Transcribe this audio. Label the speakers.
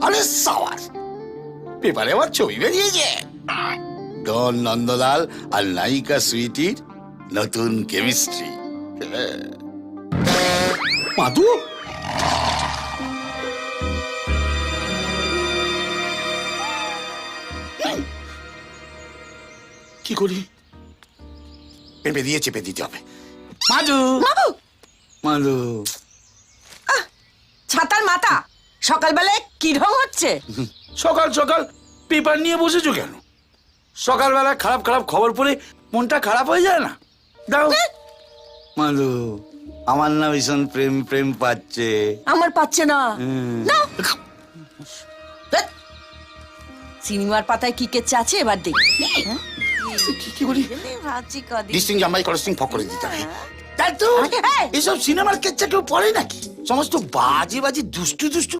Speaker 1: আরে সাবাস, পেপারে আমার ছবি বেরিয়েছে। ডন নন্দলাল আর নায়িকা সুইটির নতুন কেমিস্ট্রি। মাধু, কি করি? পেঁপে দিয়ে চেপে দিতে হবে। মাধু, মাধু,
Speaker 2: ছাতার মাথা, সকালবেলায় কি ঢং হচ্ছে?
Speaker 3: সকাল সকাল পেপার নিয়ে বসেছো কেন? সকালবেলা খারাপ খারাপ খবর পড়ে মনটা খারাপ হয়ে যায় না? দাও।
Speaker 1: মাধু, আমার না ভীষণ প্রেম প্রেম পাচ্ছে।
Speaker 2: আমার পাচ্ছে না। না, ধ্যাৎ। সিনেমার পাতায় কি কেচ্ছে আছে এবার দেখি।
Speaker 1: কি করি?
Speaker 2: ভাবছি কদিন
Speaker 1: ডিস্টিং জামাই কলেস্টিং ফক করে দিতে হবে।
Speaker 3: দাদু,
Speaker 2: এই!
Speaker 3: এসব সিনেমার কেচ্ছা কেউ পড়ে নাকি? সমস্ত বাজে বাজে দুষ্টু দুষ্টু